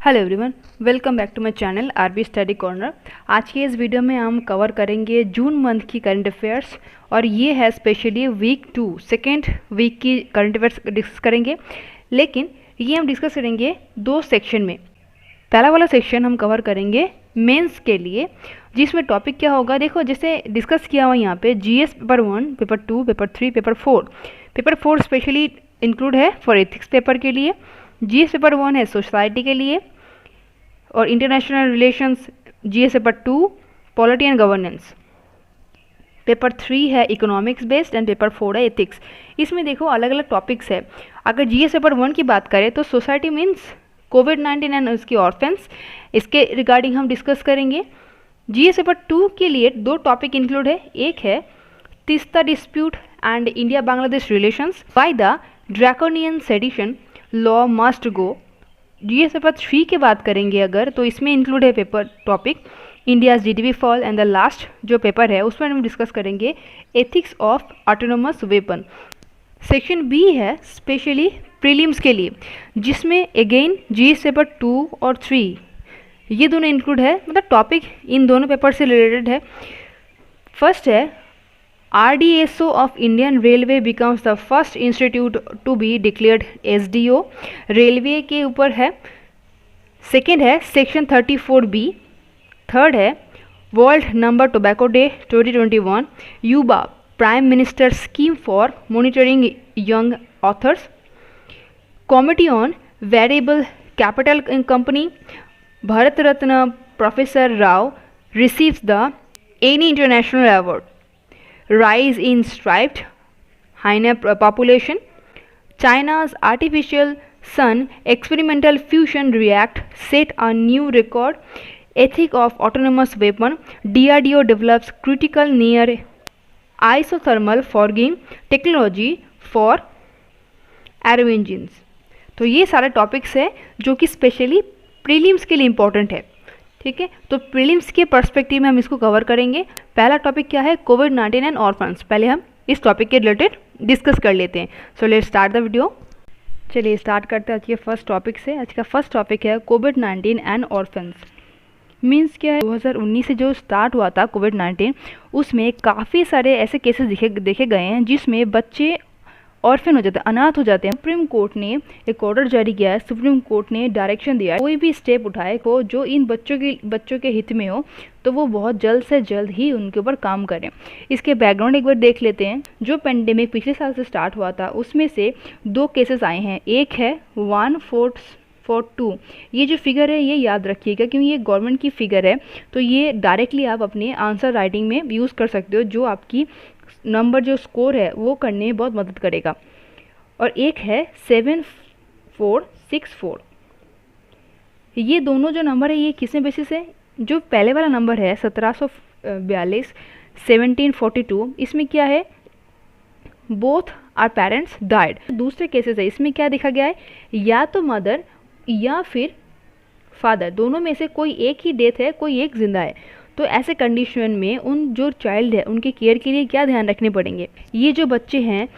Hello everyone, welcome back to my channel RB study corner. आज के इस video में हम कवर करेंगे जून मंथ की करंट अफेयर्स और ये है स्पेशली वीक 2 सेकेंड वीक की करंट अफेयर्स डिस्कस करेंगे। लेकिन ये हम डिस्कस करेंगे दो सेक्शन में। पहला वाला सेक्शन हम कवर करेंगे मेंस के लिए, जिसमें टॉपिक क्या होगा, देखो जैसे डिस्कस किया हुआ यहाँ पे GS paper 1, paper 2, paper 3, paper 4। Paper 4 specially include है फॉर एथिक्स पेपर के लिए। जीएस पेपर 1 है सोसाइटी के लिए और international relations. GS paper 2 polity and governance. Paper 3 है इकोनॉमिक्स बेस्ड एंड पेपर 4 है एथिक्स। इसमें देखो अलग अलग टॉपिक्स है। अगर जीएस पेपर 1 की बात करें तो सोसाइटी मीन्स कोविड-19 एंड उसकी ऑर्फेंस, इसके रिगार्डिंग हम डिस्कस करेंगे। जीएस पेपर 2 के लिए दो टॉपिक इंक्लूड है, एक है Teesta dispute and India Bangladesh relations by the draconian sedition law must go. GS paper 3 की बात करेंगे अगर, तो इसमें इंक्लूड है paper topic India's GDP fall and the last जो पेपर है उसमें हम डिस्कस करेंगे ethics of autonomous weapon. Section B है स्पेशली प्रीलिम्स के लिए, जिसमें अगेन जीएस पेपर 2 और 3 ये दोनों इंक्लूड है, मतलब टॉपिक इन दोनों पेपर से रिलेटेड है। फर्स्ट है RDSO of Indian Railway becomes the first institute to be declared SDO, railway के ऊपर है। सेकेंड है सेक्शन 34B। थर्ड है वर्ल्ड नंबर टोबैको डे 2021, युवा prime minister scheme for monitoring young authors. Committee on variable capital company, Bharat Ratna professor Rao receives the any international award. Rise in striped hyena population. China's artificial sun experimental fusion reactor set a new record. Ethic of autonomous weapon. DRDO develops critical near isothermal fogging technology for aero engines. तो ये सारे topics है जो कि specially prelims के लिए important है। ठीक है, तो प्रीलिम्स के पर्सपेक्टिव में हम इसको कवर करेंगे। पहला टॉपिक क्या है, कोविड-19 एंड ऑर्फन्स। पहले हम इस टॉपिक के रिलेटेड डिस्कस कर लेते हैं। So let's start the video. चलिए स्टार्ट करते हैं आज के फर्स्ट टॉपिक से। आज का फर्स्ट टॉपिक है कोविड-19 एंड ऑर्फन्स। मीन्स क्या है, 2019 से जो स्टार्ट हुआ था कोविड-19, उसमें काफ़ी सारे ऐसे केसेस देखे गए हैं जिसमें बच्चे ऑर्फन हो जाते हैं, अनाथ हो जाते हैं। सुप्रीम कोर्ट ने एक ऑर्डर जारी किया है, सुप्रीम कोर्ट ने डायरेक्शन दिया है कोई भी स्टेप उठाए को जो इन बच्चों के हित में हो तो वो बहुत जल्द से जल्द ही उनके ऊपर काम करें। इसके बैकग्राउंड एक बार देख लेते हैं। जो पेंडेमिक पिछले साल से स्टार्ट हुआ था उसमें से दो केसेस आए हैं। एक है 1442, ये जो फिगर है ये याद रखिएगा क्योंकि ये गवर्नमेंट की फिगर है, तो ये डायरेक्टली आप अपने आंसर राइटिंग में यूज़ कर सकते हो, जो आपकी नंबर जो स्कोर है वो करने में बहुत मदद करेगा। और एक है 7464, ये दोनों जो नंबर है ये किस में बेसिस है, जो पहले वाला नंबर है 1742 1742, इसमें क्या है, बोथ आर पेरेंट्स डाइड। दूसरे केसेस है, इसमें क्या देखा गया है, या तो मदर या फिर फादर, दोनों में से कोई एक ही डेथ है, कोई एक जिंदा है। तो ऐसे कंडीशन में उन जो चाइल्ड है उनके केयर के लिए क्या ध्यान रखने पड़ेंगे। ये जो बच्चे हैं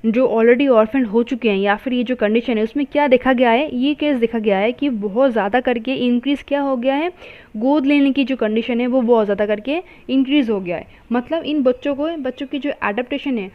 जो ऑलरेडी ऑर्फन हो चुके हैं या फिर ये जो कंडीशन है उसमें क्या देखा गया है, ये केस देखा गया है कि बहुत ज़्यादा करके इंक्रीज़ क्या हो गया है, गोद लेने की जो कंडीशन है वो बहुत ज़्यादा करके इंक्रीज़ हो गया है। मतलब इन बच्चों की जो एडेप्टेशन है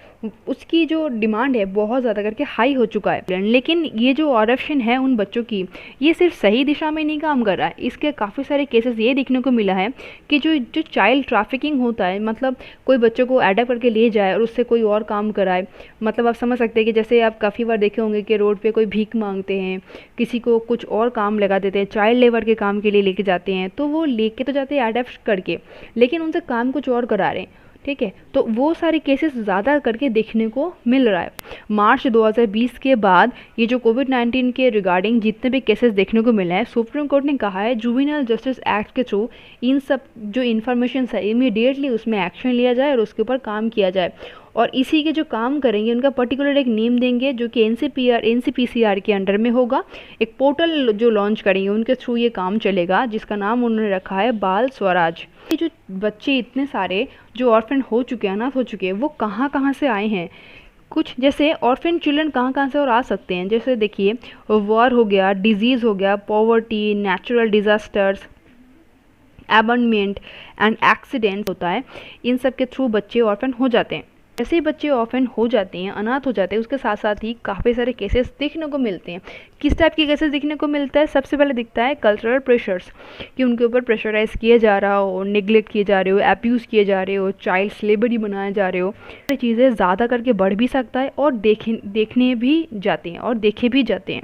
उसकी जो डिमांड है बहुत ज़्यादा करके हाई हो चुका है। लेकिन ये जो ऑडप्शन है उन बच्चों की, ये सिर्फ सही दिशा में नहीं काम कर रहा है। इसके काफ़ी सारे केसेस ये देखने को मिला है कि जो चाइल्ड ट्रैफिकिंग होता है, मतलब कोई बच्चों को एडेप्ट करके ले जाए और उससे कोई और काम कराए। मतलब आप समझ सकते हैं कि जैसे आप काफ़ी बार देखे होंगे कि रोड पे कोई भीख मांगते हैं, किसी को कुछ और काम लगा देते हैं, चाइल्ड लेबर के काम के लिए लेके जाते हैं, तो वो लेके तो जाते हैं एडेप्ट करके, लेकिन उनसे काम कुछ और करा रहे हैं। ठीक है, तो वो सारे केसेस ज़्यादा करके देखने को मिल रहा है। मार्च 2020 के बाद ये जो कोविड-19 के रिगार्डिंग जितने भी केसेस देखने को मिले हैं, सुप्रीम कोर्ट ने कहा है जुवेनाइल जस्टिस एक्ट के थ्रू इन सब जो इन्फॉर्मेशन है इमीडिएटली उसमें एक्शन लिया जाए और उसके ऊपर काम किया जाए। और इसी के जो काम करेंगे उनका पर्टिकुलर एक नेम देंगे जो कि NCPCR के अंडर में होगा। एक पोर्टल जो लॉन्च करेंगे उनके थ्रू ये काम चलेगा, जिसका नाम उन्होंने रखा है बाल स्वराज। ये जो बच्चे इतने सारे जो ऑर्फन हो चुके हैं, अनाथ हो चुके हैं, वो कहाँ से आए हैं, कुछ जैसे ऑर्फन चिल्ड्रन कहाँ कहाँ से और आ सकते हैं, जैसे देखिए वॉर हो गया, डिजीज़ हो गया, poverty, natural disasters, abandonment and accident होता है, इन सब के थ्रू बच्चे ऑर्फन हो जाते हैं। जैसे ही बच्चे ऑर्फन हो जाते हैं, अनाथ हो जाते हैं, उसके साथ साथ ही काफ़ी सारे केसेस देखने को मिलते हैं। किस टाइप के केसेस देखने को मिलता है? सबसे पहले दिखता है कल्चरल प्रेशर्स, कि उनके ऊपर प्रेशराइज किया जा रहा हो, निगलेक्ट किए जा रहे हो, अब्यूज़ किए जा रहे हो, चाइल्ड स्लेवरी बनाए जा रहे हो। ये चीज़ें ज़्यादा करके बढ़ भी सकता है और देखने भी जाते हैं और देखे भी जाते हैं।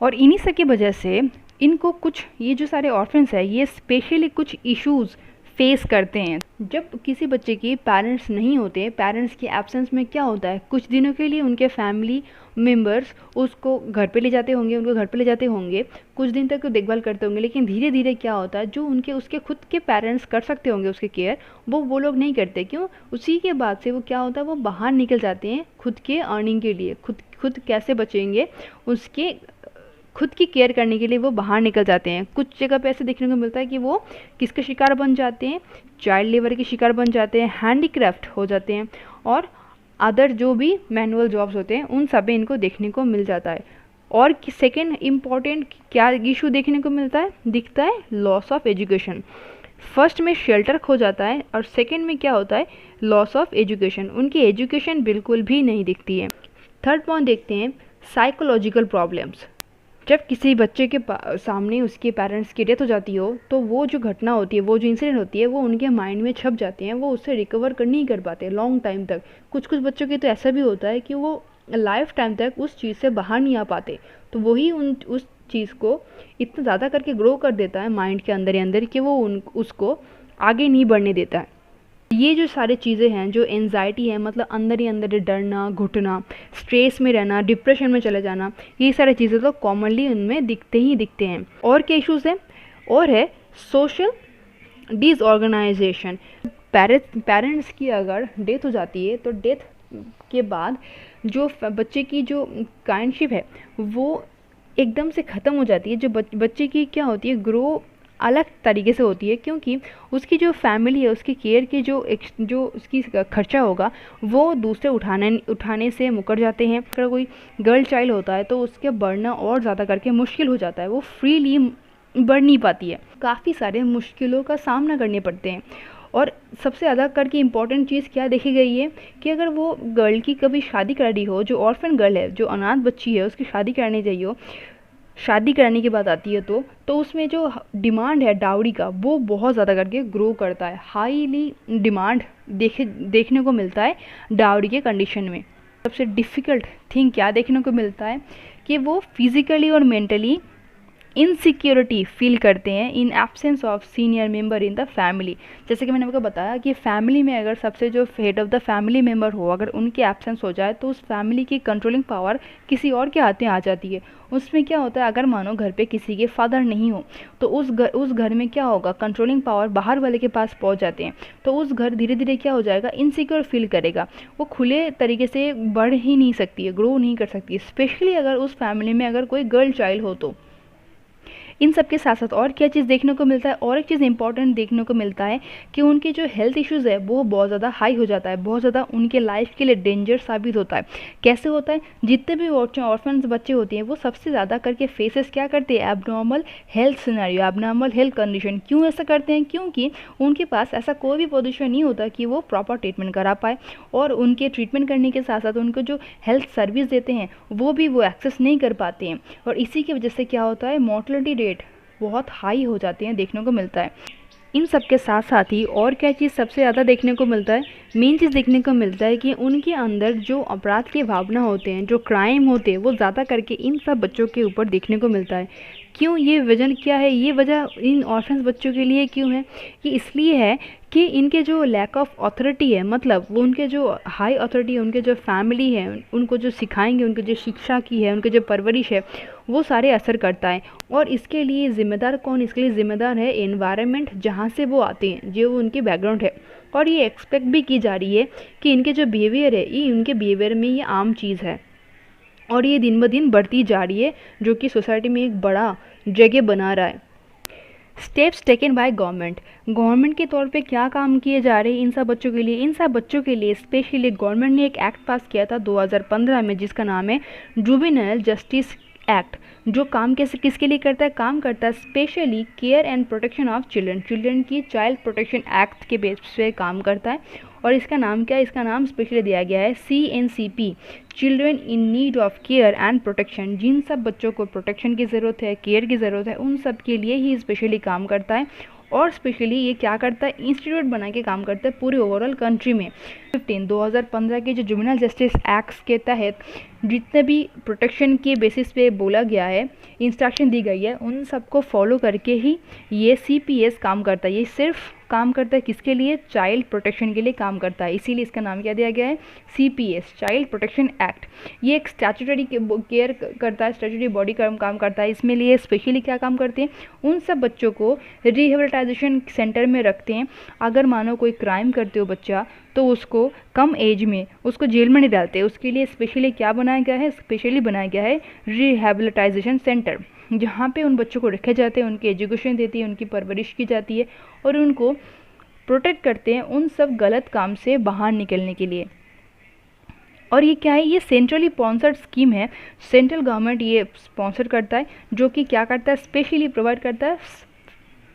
और इन्हीं सब की वजह से इनको कुछ, ये जो सारे ऑर्फन्स है, ये स्पेशली कुछ इश्यूज़ फेस करते हैं। जब किसी बच्चे के पेरेंट्स नहीं होते, पेरेंट्स के एब्सेंस में क्या होता है, कुछ दिनों के लिए उनके फैमिली मेम्बर्स उसको घर पे ले जाते होंगे, उनको घर पे ले जाते होंगे, कुछ दिन तक देखभाल करते होंगे, लेकिन धीरे धीरे क्या होता है, जो उसके खुद के पेरेंट्स कर सकते होंगे उसके केयर, वो लोग नहीं करते। क्यों? उसी के बाद से वो क्या होता है, वो बाहर निकल जाते हैं खुद के अर्निंग के लिए, खुद कैसे बचेंगे उसके खुद की केयर करने के लिए वो बाहर निकल जाते हैं। कुछ जगह पे ऐसे देखने को मिलता है कि वो किसके शिकार बन जाते हैं, चाइल्ड लेबर के शिकार बन जाते हैं, हैंडीक्राफ्ट हो जाते हैं, और अदर जो भी मैनुअल जॉब्स होते हैं उन सब में इनको देखने को मिल जाता है। और सेकेंड इम्पॉर्टेंट क्या इशू देखने को दिखता है लॉस ऑफ एजुकेशन। फर्स्ट में शेल्टर खो जाता है और सेकेंड में क्या होता है, लॉस ऑफ एजुकेशन, उनकी एजुकेशन बिल्कुल भी नहीं दिखती है। थर्ड पॉइंट देखते हैं साइकोलॉजिकल प्रॉब्लम्स। जब किसी बच्चे के सामने उसके पेरेंट्स की डेथ हो जाती हो, तो वो जो घटना होती है, वो जो इंसिडेंट होती है, वो उनके माइंड में छप जाते हैं, वो उससे रिकवर कर नहीं कर पाते लॉन्ग टाइम तक। कुछ बच्चों की तो ऐसा भी होता है कि वो लाइफ टाइम तक उस चीज़ से बाहर नहीं आ पाते, तो वही उस चीज़ को इतना ज़्यादा करके ग्रो कर देता है माइंड के अंदर ही अंदर कि वो उसको आगे नहीं बढ़ने देता है। ये जो सारी चीज़ें हैं, जो एंजाइटी है, मतलब अंदर ही अंदर डरना, घुटना, स्ट्रेस में रहना, डिप्रेशन में चले जाना, ये सारी चीज़ें तो कॉमनली उनमें दिखते हैं। और क्या इश्यूज़ है? और है सोशल डिसऑर्गेनाइजेशन। पेरेंट्स की अगर डेथ हो जाती है, तो डेथ के बाद जो बच्चे की जो काइंडशिप है वो एकदम से ख़त्म हो जाती है। जो बच्चे की क्या होती है, ग्रो अलग तरीके से होती है, क्योंकि उसकी जो फैमिली है, उसकी केयर की जो उसकी खर्चा होगा, वो दूसरे उठाने से मुकर जाते हैं। अगर कोई गर्ल चाइल्ड होता है तो उसके बढ़ना और ज़्यादा करके मुश्किल हो जाता है, वो फ्रीली बढ़ नहीं पाती है, काफ़ी सारे मुश्किलों का सामना करने पड़ते हैं। और सबसे ज़्यादा करके इम्पॉर्टेंट चीज़ क्या देखी गई है कि अगर वो गर्ल की कभी शादी करानी हो, जो ऑर्फन गर्ल है, जो अनाथ बच्ची है, उसकी शादी करानी चाहिए हो, शादी कराने की बात आती है तो उसमें जो डिमांड है डाउरी का, वो बहुत ज़्यादा करके ग्रो करता है। हाईली डिमांड देखने को मिलता है डाउरी के कंडीशन में। सबसे डिफ़िकल्ट थिंग क्या देखने को मिलता है कि वो फिज़िकली और मेंटली इनसिक्योरिटी फील करते हैं in absence of senior member in the family. जैसे कि मैंने आपको बताया कि फैमिली में अगर सबसे जो head of the family member हो, अगर उनके एब्सेंस हो जाए, तो उस फैमिली की कंट्रोलिंग पावर किसी और के हाथ में आ जाती है। उसमें क्या होता है, अगर मानो घर पे किसी के फादर नहीं हो, तो उस घर में क्या होगा, कंट्रोलिंग पावर बाहर वाले के पास पहुंच जाते हैं, तो उस घर धीरे धीरे क्या हो जाएगा, इनसिक्योर फील करेगा, वो खुले तरीके से बढ़ ही नहीं सकती है, ग्रो नहीं कर सकती, स्पेशली अगर उस फैमिली में अगर कोई गर्ल चाइल्ड हो तो। इन सब के साथ साथ और क्या चीज़ देखने को मिलता है, और एक चीज़ इंपॉर्टेंट देखने को मिलता है कि उनके जो हेल्थ इश्यूज़ है वो बहुत ज़्यादा हाई हो जाता है, बहुत ज़्यादा उनके लाइफ के लिए डेंजर साबित होता है। कैसे होता है? जितने भी ऑर्फन्स बच्चे होते हैं वो सबसे ज़्यादा करके फेसेस क्या करते हैं, abnormal health scenario, abnormal health condition. क्यों ऐसा करते हैं? क्योंकि उनके पास ऐसा कोई भी पोजीशन नहीं होता कि वो प्रॉपर ट्रीटमेंट करा पाए, और उनके ट्रीटमेंट करने के साथ साथ उनको जो हेल्थ सर्विस देते हैं वो भी वो एक्सेस नहीं कर पाते हैं, और इसी की वजह से क्या होता है, मोर्टलिटी रेट बहुत हाई हो जाते हैं देखने को मिलता है। इन सब के साथ साथ ही और क्या चीज़ सबसे ज़्यादा देखने को मिलता है, मेन चीज़ देखने को मिलता है कि उनके अंदर जो अपराध के भावना होते हैं, जो क्राइम होते हैं, वो ज़्यादा करके इन सब बच्चों के ऊपर देखने को मिलता है। क्यों? ये वजह क्या है, ये वजह इन ऑर्फन्स बच्चों के लिए क्यों है? कि इसलिए है कि इनके जो लैक ऑफ अथॉरिटी है, मतलब वो उनके जो हाई अथॉरिटी है, उनके जो फैमिली है, उनको जो सिखाएंगे, उनकी जो शिक्षा की है, उनकी जो परवरिश है, वो सारे असर करता है। और इसके लिए ज़िम्मेदार कौन? इसके लिए ज़िम्मेदार है एनवायरनमेंट जहाँ से वो आते हैं, जो उनकी बैकग्राउंड है। और ये एक्सपेक्ट भी की जा रही है कि इनके जो बिहेवियर है, ये उनके बिहेवियर में ये आम चीज़ है, और ये दिन ब दिन बढ़ती जा रही है, जो कि सोसाइटी में एक बड़ा जगह बना रहा है। Steps taken by government, government के तौर पे क्या काम किए जा रहे हैं इन सब बच्चों के लिए। इन सब बच्चों के लिए स्पेशली गवर्नमेंट ने एक एक्ट पास किया था 2015 में, जिसका नाम है जुवेनाइल जस्टिस एक्ट, जो काम कैसे किसके लिए करता है, काम करता है specially care and protection of children, children की चाइल्ड प्रोटेक्शन एक्ट के बेस पे काम करता है। और इसका नाम क्या है, इसका नाम स्पेशली दिया गया है CNCP, children in need of care and protection. जिन सब बच्चों को प्रोटेक्शन की ज़रूरत है, केयर की ज़रूरत है, उन सब के लिए ही स्पेशली काम करता है। और स्पेशली ये क्या करता है, इंस्टीट्यूट बना के काम करता है पूरे ओवरऑल कंट्री में। 2015 के जो जुवेनाइल जस्टिस एक्ट्स के तहत जितने भी प्रोटेक्शन के बेसिस पे बोला गया है, इंस्ट्रक्शन दी गई है, उन सबको फॉलो करके ही ये CPS काम करता है। ये सिर्फ काम करता है किसके लिए, चाइल्ड प्रोटेक्शन के लिए काम करता है, इसीलिए इसका नाम क्या दिया गया है, CPS, चाइल्ड प्रोटेक्शन एक्ट। ये एक स्टैट्यूटरी केयर करता है, स्टैट्यूटरी बॉडी का काम करता है। इसमें लिए स्पेशली क्या काम करते हैं, उन सब बच्चों को रिहेबिलिटाइजेशन सेंटर में रखते हैं। अगर मानो कोई क्राइम करते हो बच्चा, तो उसको कम एज में उसको जेल में नहीं डालते, उसके लिए स्पेशली क्या बनाया गया है, स्पेशली बनाया गया है रिहेबिलिटाइजेशन सेंटर, जहाँ पे उन बच्चों को रखे जाते हैं, उनकी एजुकेशन देती है, उनकी परवरिश की जाती है और उनको प्रोटेक्ट करते हैं उन सब गलत काम से बाहर निकलने के लिए। और ये क्या है, ये सेंट्रली स्पॉन्सर्ड स्कीम है, सेंट्रल गवर्नमेंट ये स्पॉन्सर करता है, जो कि क्या करता है, स्पेशली प्रोवाइड करता है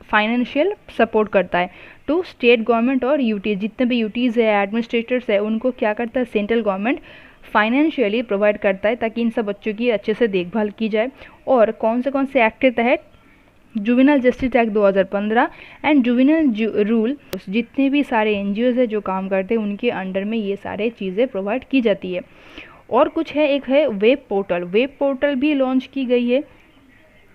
फाइनेंशियल सपोर्ट करता है टू स्टेट गवर्नमेंट और यूटीज, जितने भी यूटीज़ है, एडमिनिस्ट्रेटर्स है, उनको क्या करता है सेंट्रल गवर्नमेंट फाइनेंशियली प्रोवाइड करता है, ताकि इन सब बच्चों की अच्छे से देखभाल की जाए। और कौन से एक्ट के तहत, juvenile justice act 2015 and juvenile rule, जितने भी सारे NGOs है जो काम करते हैं, उनके अंडर में ये सारे चीज़ें प्रोवाइड की जाती है। और कुछ है, एक है वेब पोर्टल भी लॉन्च की गई है,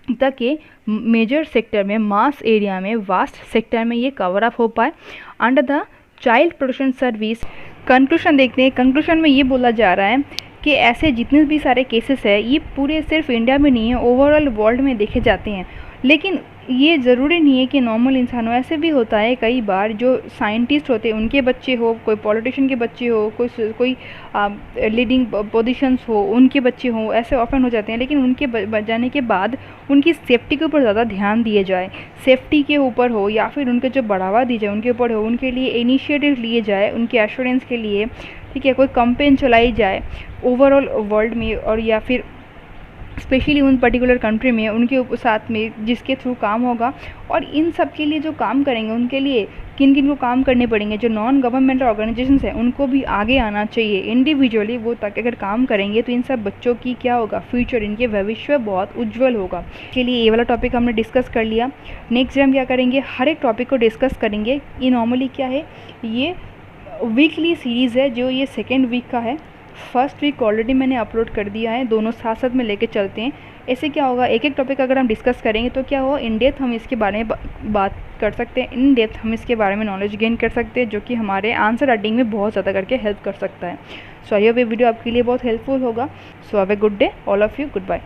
ताकि मेजर सेक्टर में, मास एरिया में, वास्ट सेक्टर में ये कवर अप हो पाए under the child protection service. Conclusion देखते हैं, कंक्लूशन में ये बोला जा रहा है कि ऐसे जितने भी सारे केसेस है, ये पूरे सिर्फ इंडिया में नहीं है, ओवरऑल वर्ल्ड में देखे जाते हैं। लेकिन ये ज़रूरी नहीं है कि नॉर्मल इंसान हो, ऐसे भी होता है कई बार जो साइंटिस्ट होते हैं उनके बच्चे हो, कोई पॉलिटिशियन के बच्चे हो, कोई लीडिंग पोजीशंस हो उनके बच्चे हो, ऐसे ऑफन हो जाते हैं। लेकिन उनके जाने के बाद उनकी सेफ्टी के ऊपर ज़्यादा ध्यान दिए जाए, सेफ्टी के ऊपर हो या फिर उनके जो बढ़ावा दी जाए उनके ऊपर हो, उनके लिए इनिशिएटिव लिए जाए, उनके एश्योरेंस के लिए, ठीक है, कोई कैंपेन चलाई जाए ओवरऑल वर्ल्ड में, और या फिर स्पेशली उन पर्टिकुलर कंट्री में उनके साथ में जिसके थ्रू काम होगा। और इन सब के लिए जो काम करेंगे उनके लिए किन किन को काम करने पड़ेंगे, जो नॉन गवर्नमेंटल ऑर्गेनाइजेशंस हैं उनको भी आगे आना चाहिए इंडिविजुअली वो, ताकि अगर काम करेंगे तो इन सब बच्चों की क्या होगा, फ्यूचर, इनके भविष्य बहुत उज्जवल होगा। के लिए ये वाला टॉपिक हमने डिस्कस कर लिया। नेक्स्ट डे हम क्या करेंगे, हर एक टॉपिक को डिस्कस करेंगे। ये नॉर्मली क्या है, ये वीकली सीरीज़ है, जो ये सेकेंड वीक का है। फर्स्ट वीक ऑलरेडी मैंने अपलोड कर दिया है, दोनों साथ साथ में लेके चलते हैं। ऐसे क्या होगा, एक एक टॉपिक अगर हम डिस्कस करेंगे तो क्या होगा, इन डेप्थ हम इसके बारे में बात कर सकते हैं, इन डेप्थ हम इसके बारे में नॉलेज गेन कर सकते हैं, जो कि हमारे आंसर राइटिंग में बहुत ज़्यादा करके हेल्प कर सकता है। सो आई होप ये वीडियो आपके लिए बहुत हेल्पफुल होगा। So have a good day all of you, good bye.